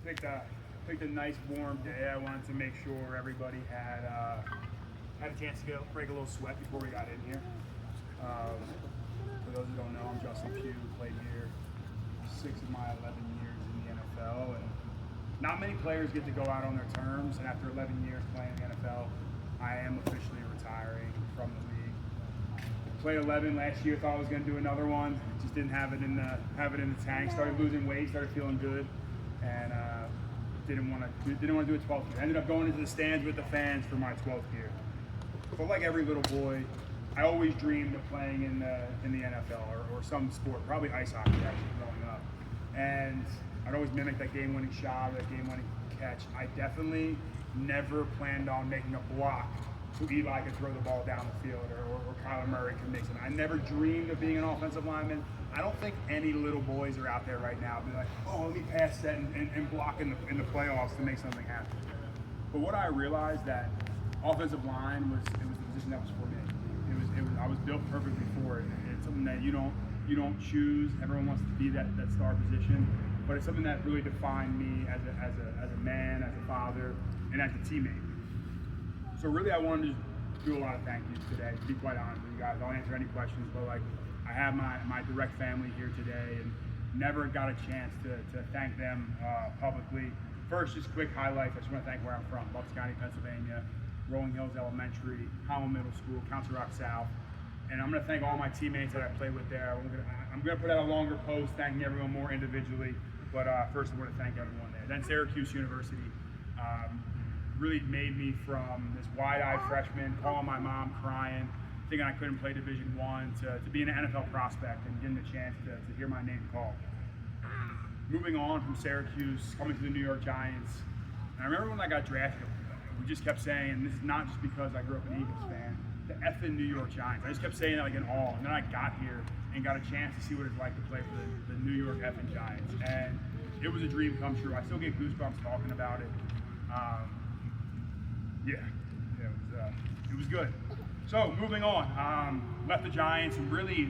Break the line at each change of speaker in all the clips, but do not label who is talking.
picked a nice warm day. I wanted to make sure everybody had a chance to break a little sweat before we got in here. For those who don't know, I'm Justin Pugh, played here 6 of my 11 years in the NFL, and not many players get to go out on their terms, and after 11 years playing in the NFL, I am officially retiring from the league. Played 11 last year, thought I was going to do another one, just didn't have it in the tank. Started losing weight, started feeling good, and didn't want to do a 12th year. Ended up going into the stands with the fans for my 12th year. But like every little boy, I always dreamed of playing in the NFL or some sport, probably ice hockey actually growing up. And I'd always mimic that game-winning shot or that game-winning catch. I definitely never planned on making a block so Eli could throw the ball down the field or Kyler Murray could make something. I never dreamed of being an offensive lineman. I don't think any little boys are out there right now be like, oh, let me pass that and block in the playoffs to make something happen. But what I realized that offensive line was the position that was for me. I was built perfectly for it. It's something that you don't choose. Everyone wants to be that star position, but it's something that really defined me as a man, as a father, and as a teammate. So really, I wanted to do a lot of thank yous today. To be quite honest with you guys, I'll answer any questions, but like I have my direct family here today, and never got a chance to thank them publicly. First, just quick highlights. I just want to thank where I'm from, Bucks County, Pennsylvania. Rolling Hills Elementary, Howell Middle School, Council Rock South. And I'm going to thank all my teammates that I played with there. I'm going to put out a longer post thanking everyone more individually, but first I want to thank everyone there. Then Syracuse University really made me from this wide-eyed freshman, calling my mom crying, thinking I couldn't play Division I, to being an NFL prospect and getting the chance to hear my name called. Moving on from Syracuse, coming to the New York Giants. And I remember when I got drafted, we just kept saying, and this is not just because I grew up an Eagles fan, the effing New York Giants. I just kept saying that like in awe. And then I got here and got a chance to see what it's like to play for the New York effing Giants. And it was a dream come true. I still get goosebumps talking about it. It was good. So moving on, left the Giants, and really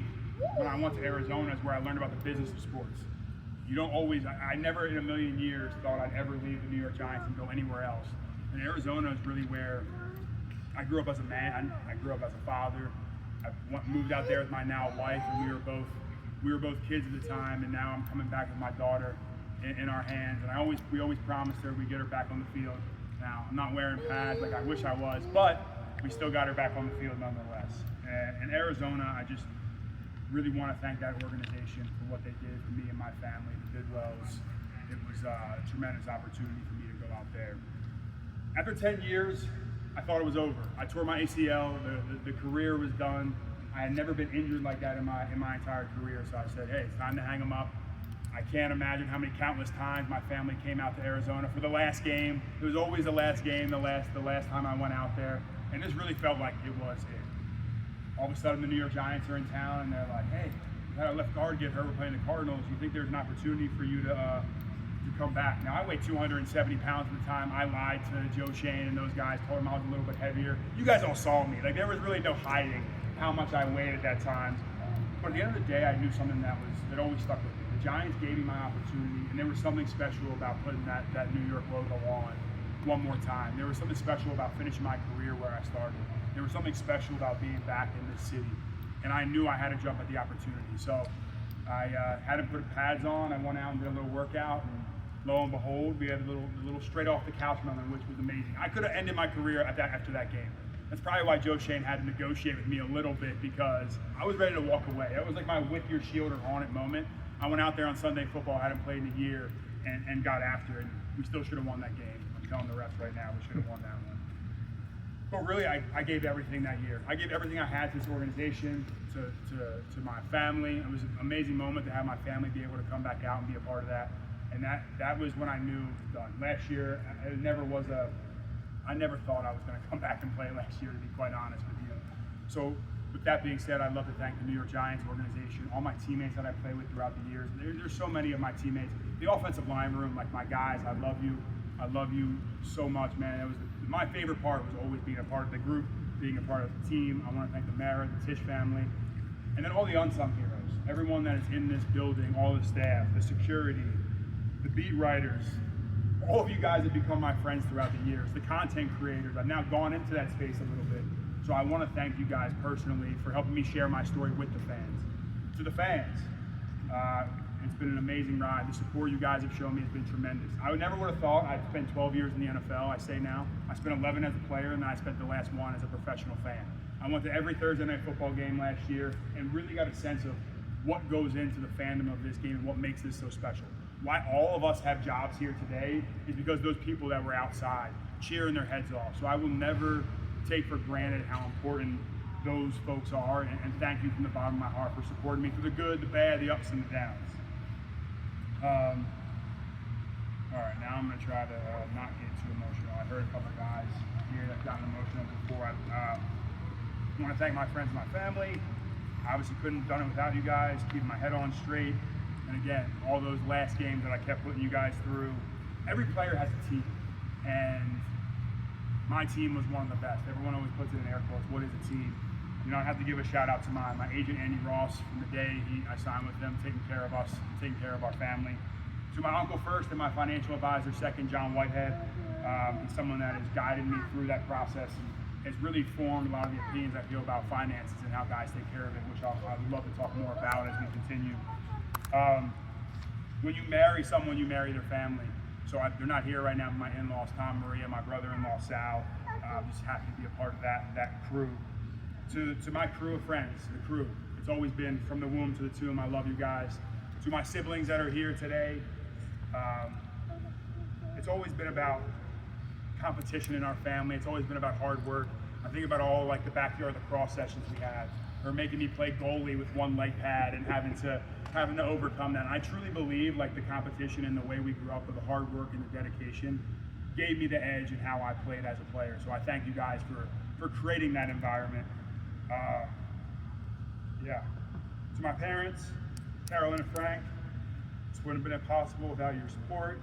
when I went to Arizona is where I learned about the business of sports. You don't always, I never in a million years thought I'd ever leave the New York Giants and go anywhere else. And Arizona is really where I grew up as a man. I grew up as a father. I moved out there with my now wife, and we were both kids at the time. And now I'm coming back with my daughter in our hands. And we always promised her we'd get her back on the field. Now I'm not wearing pads like I wish I was, but we still got her back on the field nonetheless. And Arizona, I just really want to thank that organization for what they did for me and my family, the Bidwells. It was a tremendous opportunity for me to go out there. After 10 years, I thought it was over. I tore my ACL, the career was done. I had never been injured like that in my entire career, so I said, hey, it's time to hang them up. I can't imagine how many countless times my family came out to Arizona for the last game. It was always the last game, the last time I went out there, and this really felt like it was it. All of a sudden, the New York Giants are in town, and they're like, hey, you had a left guard get hurt, we're playing the Cardinals. You think there's an opportunity for you to come back? Now, I weighed 270 pounds at the time. I lied to Joe Shane and those guys, told them I was a little bit heavier. You guys all saw me. Like, there was really no hiding how much I weighed at that time. But at the end of the day, I knew something that always stuck with me. The Giants gave me my opportunity, and there was something special about putting that New York logo on one more time. There was something special about finishing my career where I started. There was something special about being back in this city. And I knew I had to jump at the opportunity. So I had to put pads on. I went out and did a little workout, and lo and behold, we had a little straight off the couch moment, which was amazing. I could have ended my career after that game. That's probably why Joe Shane had to negotiate with me a little bit, because I was ready to walk away. That was like my with your shield or on it moment. I went out there on Sunday football, hadn't played in a year, and got after it. We still should have won that game. I'm telling the refs right now, we should have won that one. But really, I gave everything that year. I gave everything I had to this organization, to my family. It was an amazing moment to have my family be able to come back out and be a part of that. And that was when I knew it was done. Last year, I never thought I was going to come back and play last year, to be quite honest with you. So with that being said, I'd love to thank the New York Giants organization, all my teammates that I played with throughout the years. There's so many of my teammates. The offensive line room, like my guys, I love you. I love you so much, man. It was my favorite part was always being a part of the group, being a part of the team. I want to thank the Mara, the Tisch family, and then all the unsung heroes. Everyone that is in this building, all the staff, the security, the beat writers, all of you guys have become my friends throughout the years, the content creators. I've now gone into that space a little bit. So I want to thank you guys personally for helping me share my story with the fans. To the fans, it's been an amazing ride. The support you guys have shown me has been tremendous. I never would have thought I'd spend 12 years in the NFL, I say now. I spent 11 as a player, and then I spent the last one as a professional fan. I went to every Thursday night football game last year and really got a sense of what goes into the fandom of this game and what makes this so special. Why all of us have jobs here today is because those people that were outside cheering their heads off. So I will never take for granted how important those folks are, and thank you from the bottom of my heart for supporting me through the good, the bad, the ups and the downs. All right, now I'm going to try to not get too emotional. I've heard a couple of guys here that got emotional before. I want to thank my friends and my family. Obviously couldn't have done it without you guys, keeping my head on straight. And again, all those last games that I kept putting you guys through. Every player has a team, and my team was one of the best. Everyone always puts it in air quotes, what is a team? You know, I have to give a shout out to my agent, Andy Ross, from the day I signed with them, taking care of us, taking care of our family. To my uncle first and my financial advisor second, John Whitehead. He's someone that has guided me through that process and has really formed a lot of the opinions I feel about finances and how guys take care of it, which I would love to talk more about as we continue. When you marry someone, you marry their family. So they're not here right now, but my in-laws, Tom, Maria, my brother-in-law, Sal. I'm just happy to be a part of that crew. To my crew of friends, the crew. It's always been from the womb to the tomb. I love you guys. To my siblings that are here today, it's always been about competition in our family. It's always been about hard work. I think about all like the backyard lacrosse sessions we had, or making me play goalie with one leg pad and having to overcome that. And I truly believe like the competition and the way we grew up with the hard work and the dedication gave me the edge in how I played as a player. So I thank you guys for creating that environment. Yeah. To my parents, Carolyn and Frank, this wouldn't have been possible without your support.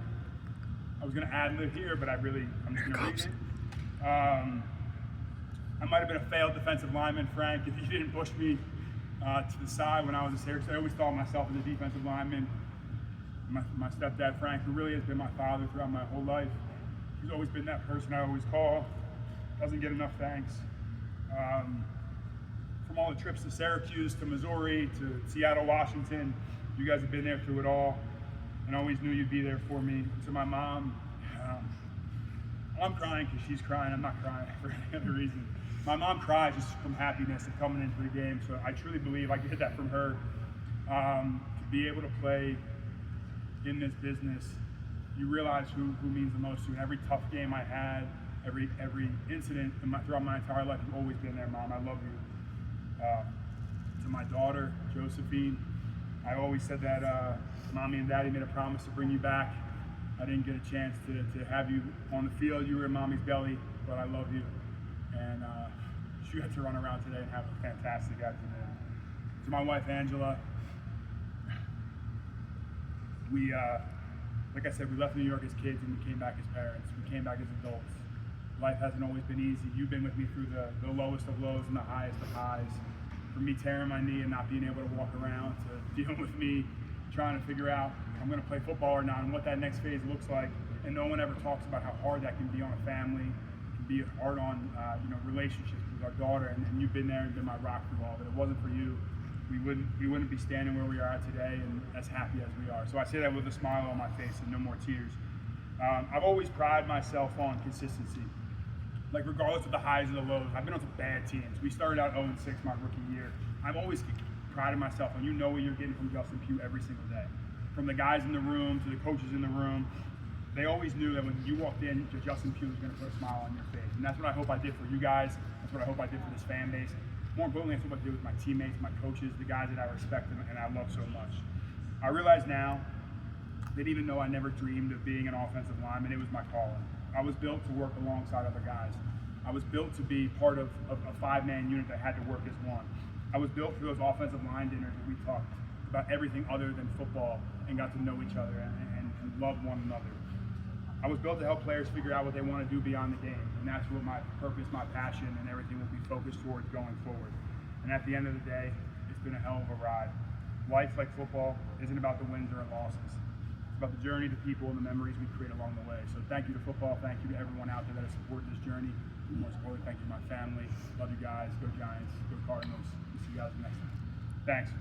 I was going to ad-lib here, but I'm just going to read it. I might have been a failed defensive lineman, Frank, if you didn't push me to the side when I was a safety. I always thought of myself as a defensive lineman. My stepdad, Frank, who really has been my father throughout my whole life. He's always been that person I always call. Doesn't get enough thanks. From all the trips to Syracuse, to Missouri, to Seattle, Washington, you guys have been there through it all, and always knew you'd be there for me. To my mom, I'm crying because she's crying. I'm not crying for any other reason. My mom cries just from happiness of coming into the game, so I truly believe I get that from her. To be able to play in this business, you realize who means the most to you. And every tough game I had, every incident throughout my entire life, you've always been there, Mom. I love you. To my daughter, Josephine, I always said that Mommy and Daddy made a promise to bring you back. I didn't get a chance to have you on the field. You were in Mommy's belly, but I love you. And you got to run around today and have a fantastic afternoon. To my wife, Angela, we, like I said, we left New York as kids and we came back as parents. We came back as adults. Life hasn't always been easy. You've been with me through the lowest of lows and the highest of highs. From me tearing my knee and not being able to walk around, to dealing with me trying to figure out if I'm going to play football or not and what that next phase looks like. And no one ever talks about how hard that can be on a family, can be hard on relationships with our daughter. And you've been there and been my rock through all of it. If it wasn't for you, we wouldn't be standing where we are today and as happy as we are. So I say that with a smile on my face and no more tears. I've always prided myself on consistency. Like regardless of the highs and the lows, I've been on some bad teams. We started out 0-6 my rookie year. I've always prided myself on, you know what you're getting from Justin Pugh every single day. From the guys in the room to the coaches in the room, they always knew that when you walked in, Justin Pugh was going to put a smile on your face. And that's what I hope I did for you guys. That's what I hope I did for this fan base. More importantly, that's what I did with my teammates, my coaches, the guys that I respect and I love so much. I realize now that even though I never dreamed of being an offensive lineman, it was my calling. I was built to work alongside other guys. I was built to be part of a five-man unit that had to work as one. I was built for those offensive line dinners where we talked about everything other than football and got to know each other and love one another. I was built to help players figure out what they want to do beyond the game, and that's what my purpose, my passion, and everything will be focused towards going forward. And at the end of the day, it's been a hell of a ride. Life, like football, isn't about the wins or losses. It's about the journey, the people, and the memories we create along the way. So thank you to football. Thank you to everyone out there that has supported this journey. Most importantly, thank you to my family. Love you guys. Go Giants. Go Cardinals. We'll see you guys next time. Thanks.